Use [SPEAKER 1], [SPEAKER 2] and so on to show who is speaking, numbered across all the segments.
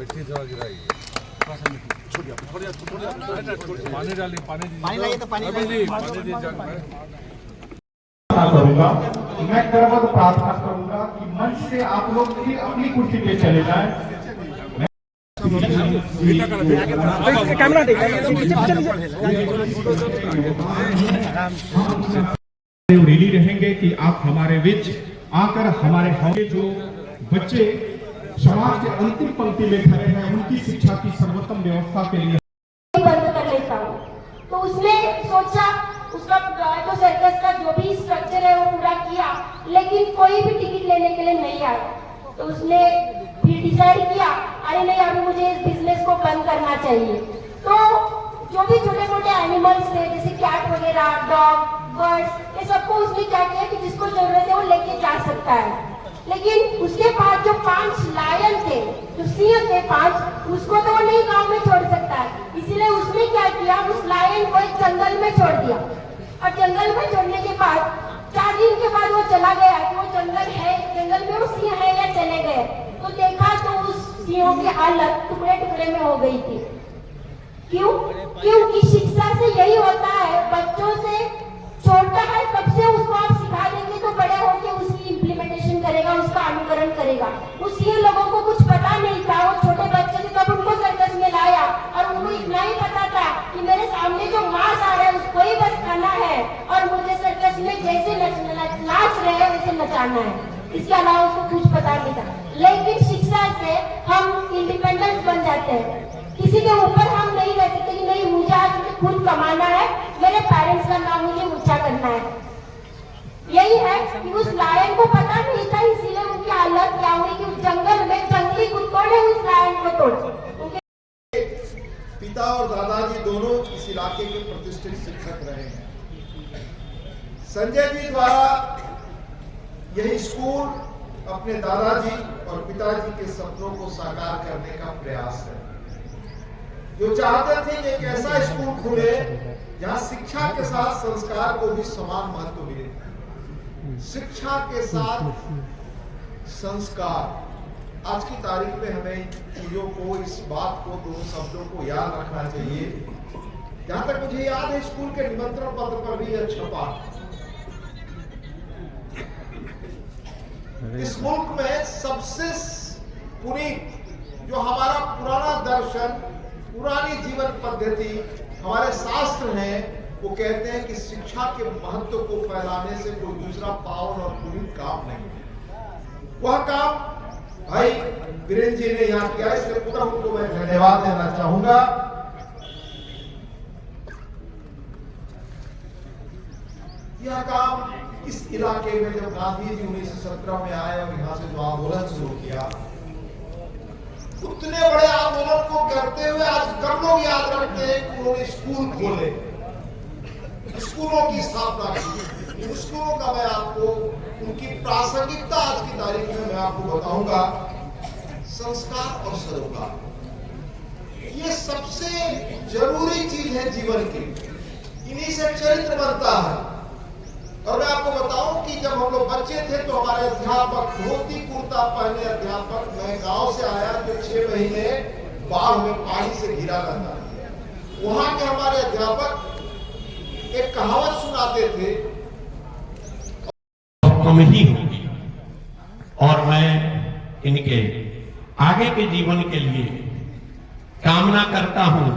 [SPEAKER 1] मिट्टी थोड़ा गिराई पानी डालिए, पानी लाइए तो पानी
[SPEAKER 2] करूंगा। मैं करवत प्रार्थना करूंगा कि मंच से आप लोग भी अपनी कुर्सी पे चले जाएं। कैमरा रेडी रहेंगे कि आप हमारे बीच आकर हमारे होंगे जो बच्चे समाज के अंतिम पंक्ति में खड़े हैं उनकी शिक्षा की सर्वोत्तम व्यवस्था के लिए
[SPEAKER 3] बंद कर लेता हूँ। तो उसने सोचा, उसका जो सर्कस का जो भी स्ट्रक्चर है वो पूरा किया, लेकिन कोई भी टिकट लेने के लिए नहीं आया। तो उसने फिर डिसाइड किया, अरे नहीं, अभी मुझे इस बिजनेस को बंद करना चाहिए। तो जो भी छोटे मोटे एनिमल्स थे जैसे कैट वगैरह, डॉग, बर्ड्स, ये सबको उसने क्या किया कि जिसको जरूरत है वो लेके जा सकता है। लेकिन उसके पास जो 5 लायन थे, जो सिंह थे 5, उसको तो वो नहीं गांव में छोड़ सकता है। इसीलिए उसने क्या किया, उस लायन को एक जंगल में छोड़ दिया। और जंगल में छोड़ने के बाद 4 दिन के बाद वो चला गया कि वो जंगल में वो सिंह है या चले गए। तो देखा तो उस सिंहों की हालत टुकड़े टुकड़े में हो गई थी। क्यों? क्योंकि शिक्षा से यही होता है, बच्चों से छोटा है तब से उसको आप सिखा देंगे तो बड़े होकर उसकी इम्प्लीमेंटेशन करेगा, उसका अनुकरण करेगा। उस ये लोगों को कुछ पता नहीं था, वो छोटे बच्चे थे तब उनको सर्कस में लाया और उनको इतना ही पता था कि मेरे सामने जो मांस आ रहा है उसको ही बस खाना है और मुझे सर्कस में जैसे नाच रहे हैं वैसे नचाना है, इसके अलावा उसको कुछ पता नहीं था। लेकिन शिक्षा से हम इंडिपेंडेंस बन जाते हैं, किसी के ऊपर हम नहीं रह सकते कि नहीं मुझे आज खुद कमाना है, मेरे पेरेंट्स का नाम मुझे ऊंचा करना है। यही है कि उस लायन को पता नहीं था, इसीलिए उनकी हालत क्या हुई कि उस जंगल में जंगली कुत्तों ने उस लायन को तोड़ा।
[SPEAKER 4] पिता और दादाजी दोनों इस इलाके के प्रतिष्ठित शिक्षक रहे हैं। संजय जी द्वारा यही स्कूल अपने दादाजी और पिताजी के सपनों को साकार करने का प्रयास है। जो चाहते थे कि एक ऐसा स्कूल खुले जहां शिक्षा के साथ संस्कार को भी समान महत्व मिले, शिक्षा के साथ संस्कार। आज की तारीख में हमें चीजों को, इस बात को, दोनों शब्दों को याद रखना चाहिए। जहां तक मुझे याद है स्कूल के निमंत्रण पत्र पर भी यह छपा। इस मुल्क में सबसे पुनीत जो हमारा पुराना दर्शन, पुरानी जीवन पद्धति, हमारे शास्त्र हैं, वो कहते हैं कि शिक्षा के महत्व को फैलाने से कोई दूसरा पावन और पुनीत काम नहीं है। वह काम भाई वीरेंद्र जी ने यहाँ किया, इसलिए पुनः उनको मैं धन्यवाद देना चाहूंगा। यह काम इस इलाके में जब गांधी जी 1917 में आए और यहाँ से जो आंदोलन शुरू किया, उतने बड़े आंदोलन को करते हुए आज कब लोग याद रखते हैं कि उन्होंने स्कूल खोले, स्कूलों की स्थापना की। इन स्कूलों का मैं आपको उनकी प्रासंगिकता आज की तारीख में मैं आपको बताऊंगा। संस्कार और सरोकार ये सबसे जरूरी चीज है जीवन की, इन्हीं से चरित्र बनता है। और मैं आपको बताऊं कि जब हम लोग बच्चे थे तो हमारे अध्यापक धोती कुर्ता पहने अध्यापक, मैं गांव से आया जो 6 महीने बाढ़ में पानी से घिरा रहता है, वहां के हमारे अध्यापक एक कहावत सुनाते थे,
[SPEAKER 5] तुम ही होगी। और मैं इनके आगे के जीवन के लिए कामना करता हूं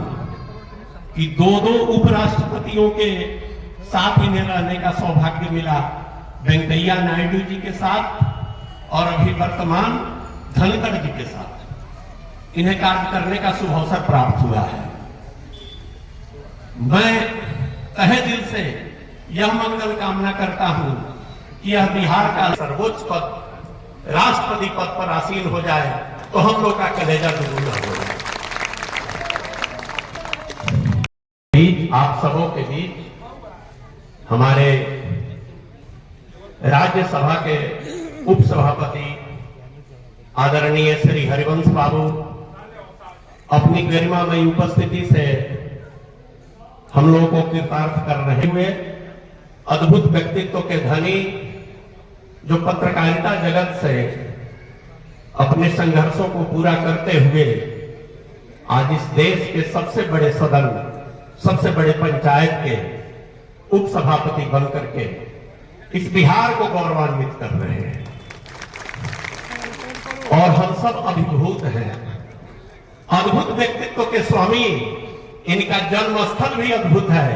[SPEAKER 5] कि 2 उपराष्ट्रपतियों के साथ इन्हें रहने का सौभाग्य मिला, वेंकैया नायडू जी के साथ और अभी वर्तमान धनखड़ जी के साथ इन्हें कार्य करने का शुभ अवसर प्राप्त हुआ है। मैं तहे दिल से यह मंगल कामना करता हूं कि यह बिहार का सर्वोच्च पद, राष्ट्रपति पद पर आसीन हो जाए तो हम लोग का कलेजा जरूर हो जाए। आप सबों के बीच हमारे राज्यसभा के उपसभापति आदरणीय श्री हरिवंश बाबू अपनी गरिमामयी उपस्थिति से हम लोगों को कृतार्थ कर रहे हुए, अद्भुत व्यक्तित्व के धनी जो पत्रकारिता जगत से अपने संघर्षों को पूरा करते हुए आज इस देश के सबसे बड़े सदन, सबसे बड़े पंचायत के उपसभापति बनकर के इस बिहार को गौरवान्वित कर रहे हैं। और हम सब अभिभूत हैं, अद्भुत व्यक्तित्व के स्वामी। इनका जन्म स्थल भी अद्भुत है।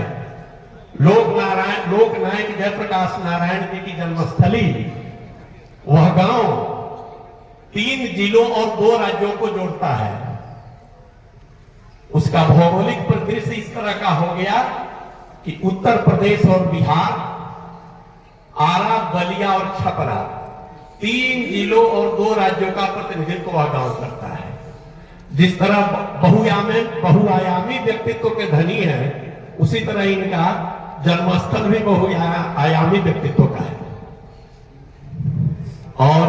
[SPEAKER 5] लोक नायक जयप्रकाश नारायण जी की जन्मस्थली, वह गांव 3 जिलों और 2 राज्यों को जोड़ता है। उसका भौगोलिक परिदृश्य इस तरह का हो गया कि उत्तर प्रदेश और बिहार, आरा, बलिया और छपरा 3 जिलों और 2 राज्यों का प्रतिनिधित्व वह गांव करता है। जिस तरह बहुआयामी व्यक्तित्व के धनी है, उसी तरह इनका जन्मस्थल भी बहुआयामी व्यक्तित्व का है। और